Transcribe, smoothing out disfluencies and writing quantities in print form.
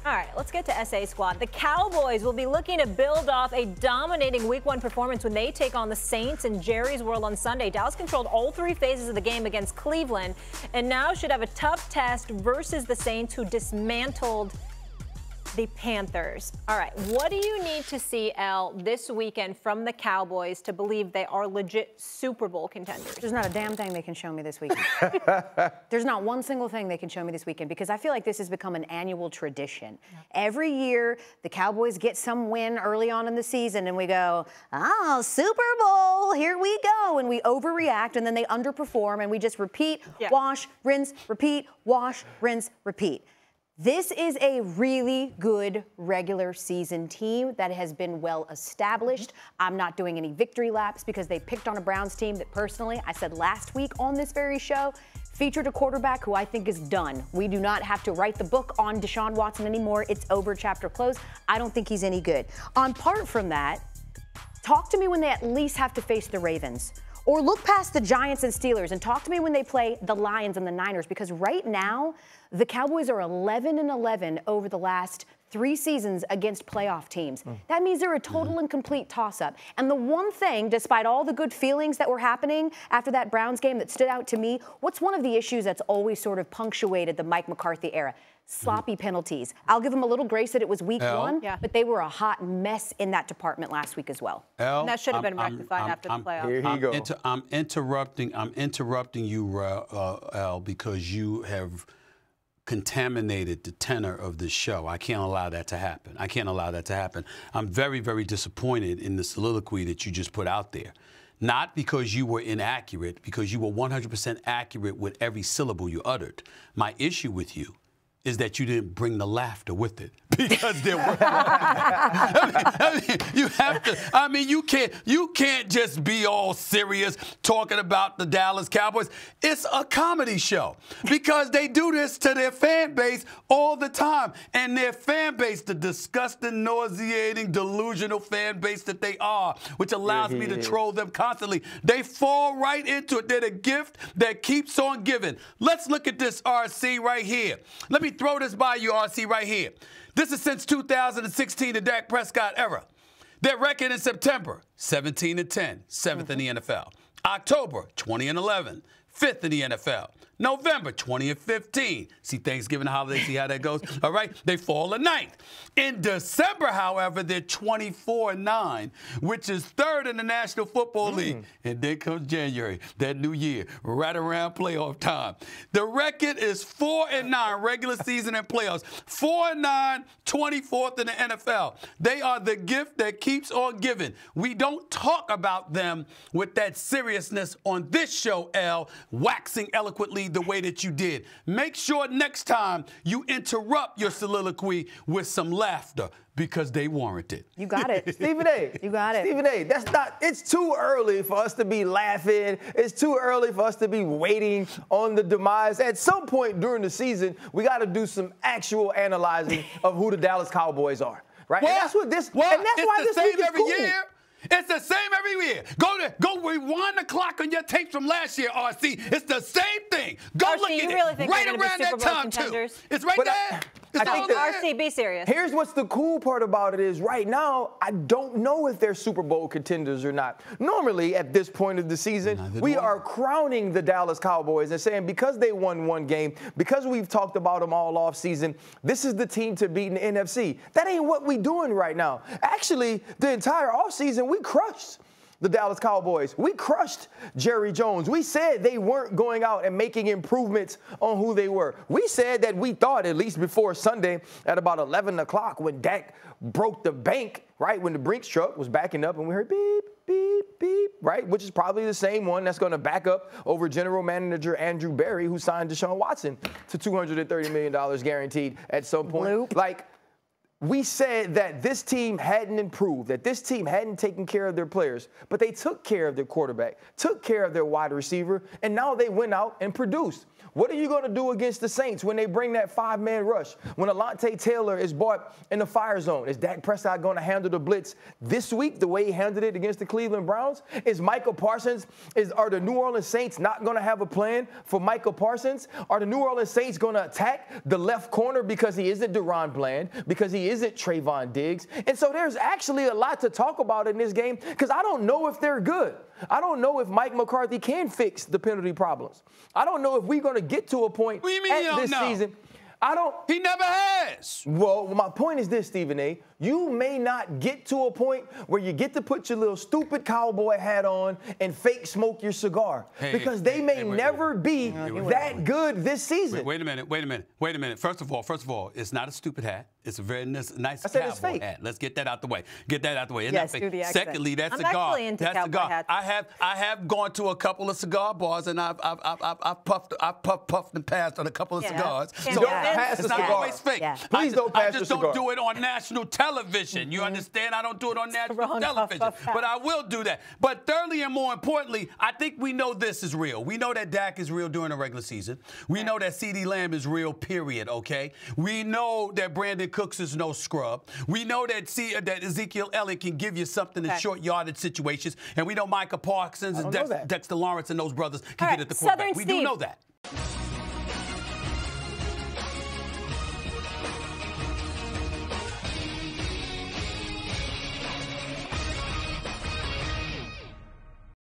All right, let's get to SA Squad. The Cowboys will be looking to build off a dominating Week 1 performance when they take on the Saints in Jerry's World on Sunday. Dallas controlled all 3 phases of the game against Cleveland and now should have a tough task versus the Saints, who dismantled the Panthers. All right, what do you need to see, Elle, this weekend from the Cowboys to believe they are legit Super Bowl contenders? There's not a damn thing they can show me this weekend. There's not one single thing they can show me this weekend, because I feel like this has become an annual tradition. Yeah. Every year, the Cowboys get some win early on in the season, and we go, oh, Super Bowl, here we go. And we overreact, and then they underperform, and we just repeat, wash, rinse, repeat, wash, rinse, repeat. This is a really good regular season team that has been well established. I'm not doing any victory laps because they picked on a Browns team that, personally, I said last week on this very show, featured a quarterback who I think is done. We do not have to write the book on Deshaun Watson anymore. It's over, chapter closed. I don't think he's any good. Apart from that, talk to me when they at least have to face the Ravens. Or look past the Giants and Steelers and talk to me when they play the Lions and the Niners, because right now, the Cowboys are 11-11 over the last 3 seasons against playoff teams. That means they're a total and complete toss-up. And the one thing, despite all the good feelings that were happening after that Browns game that stood out to me, what's one of the issues that's always sort of punctuated the Mike McCarthy era? Sloppy penalties. I'll give them a little grace that it was week 1, but they were a hot mess in that department last week as well. And that should have been rectified after the playoffs. Here he goes. I'm interrupting you, Elle, because you have contaminated the tenor of this show. I can't allow that to happen. I can't allow that to happen. I'm very, very disappointed in the soliloquy that you just put out there. Not because you were inaccurate, because you were 100% accurate with every syllable you uttered. My issue with you is that you didn't bring the laughter with it, because there were. You have to. I mean, you can't just be all serious talking about the Dallas Cowboys. It's a comedy show, because they do this to their fan base all the time, and their fan base, the disgusting, nauseating, delusional fan base that they are, which allows me to troll them constantly. They fall right into it. They're the gift that keeps on giving. Let's look at this, RC, right here. Let me throw this by you, RC, right here. This is since 2016, the Dak Prescott era. Their record in September, 17-10, 7th in the NFL. October, 20-11, 5th in the NFL. November, 20-15. See Thanksgiving holiday, see how that goes? All right, they fall to 9th. In December, however, they're 24-9, which is 3rd in the National Football League. And then comes January, that new year, right around playoff time. The record is 4-9, regular season and playoffs. 4-9, 24th in the NFL. They are the gift that keeps on giving. We don't talk about them with that seriousness on this show, Elle, waxing eloquently the way that you did. Make sure next time you interrupt your soliloquy with some laughter, because they warrant it. You got it. Stephen A. You got it. Stephen A. It's too early for us to be laughing. It's too early for us to be waiting on the demise. At some point during the season, we got to do some actual analyzing of who the Dallas Cowboys are. Right? Well, and that's what this, well, and that's why this week is every cool. year. It's the same every year. Go rewind the clock on your tapes from last year, RC. It's the same thing. Go RC, look at you it. really think Right they're gonna around be Super that Bowl time, contenders? too. It's right But there. It's I all think there. RC, be serious. Here's what's the cool part about it is right now, I don't know if they're Super Bowl contenders or not. Normally, at this point of the season, we are crowning the Dallas Cowboys and saying because they won one game, because we've talked about them all off season, this is the team to beat in the NFC. That ain't what we doing right now. Actually, the entire offseason, we crushed the Dallas Cowboys. We crushed Jerry Jones. We said they weren't going out and making improvements on who they were. We said that we thought, at least before Sunday, at about 11 o'clock when Dak broke the bank, right, when the Brinks truck was backing up and we heard beep, beep, beep, right, which is probably the same one that's going to back up over general manager Andrew Berry, who signed Deshaun Watson to $230 million guaranteed at some point. Bloop. Like, we said that this team hadn't improved, that this team hadn't taken care of their players, but they took care of their quarterback, took care of their wide receiver, and now they went out and produced. What are you going to do against the Saints when they bring that 5-man rush? When Alontae Taylor is brought in the fire zone, is Dak Prescott going to handle the blitz this week the way he handled it against the Cleveland Browns? Is Michael Parsons, are the New Orleans Saints not going to have a plan for Michael Parsons? Are the New Orleans Saints going to attack the left corner because he isn't Deron Bland, because he isn't Trayvon Diggs? And so there's actually a lot to talk about in this game because I don't know if they're good. I don't know if Mike McCarthy can fix the penalty problems. I don't know if we're going to get to a point at this season. He never has. Well, my point is this, Stephen A. You may not get to a point where you get to put your little stupid cowboy hat on and fake smoke your cigar because they may never be that good this season. Wait a minute. First of all, it's not a stupid hat. It's a very nice cowboy hat. Let's get that out the way. Yes, do the accent. Secondly, that I'm cigar. actually into cowboy hats. I have gone to a couple of cigar bars and I've puffed and passed on a couple of cigars. Don't pass the it's cigar. not always fake. Yeah. Please don't pass the cigar. I just don't do it on national television. You understand? I don't do it on national television. But I will do that. But thirdly and more importantly, I think we know this is real. We know that Dak is real during the regular season. We know that CeeDee Lamb is real, period, okay? We know that Brandon Cooks is no scrub. We know that Ezekiel Elliott can give you something in short yardage situations. And we know Micah Parsons and Dexter Lawrence and those brothers can get at the quarterback. We do know that.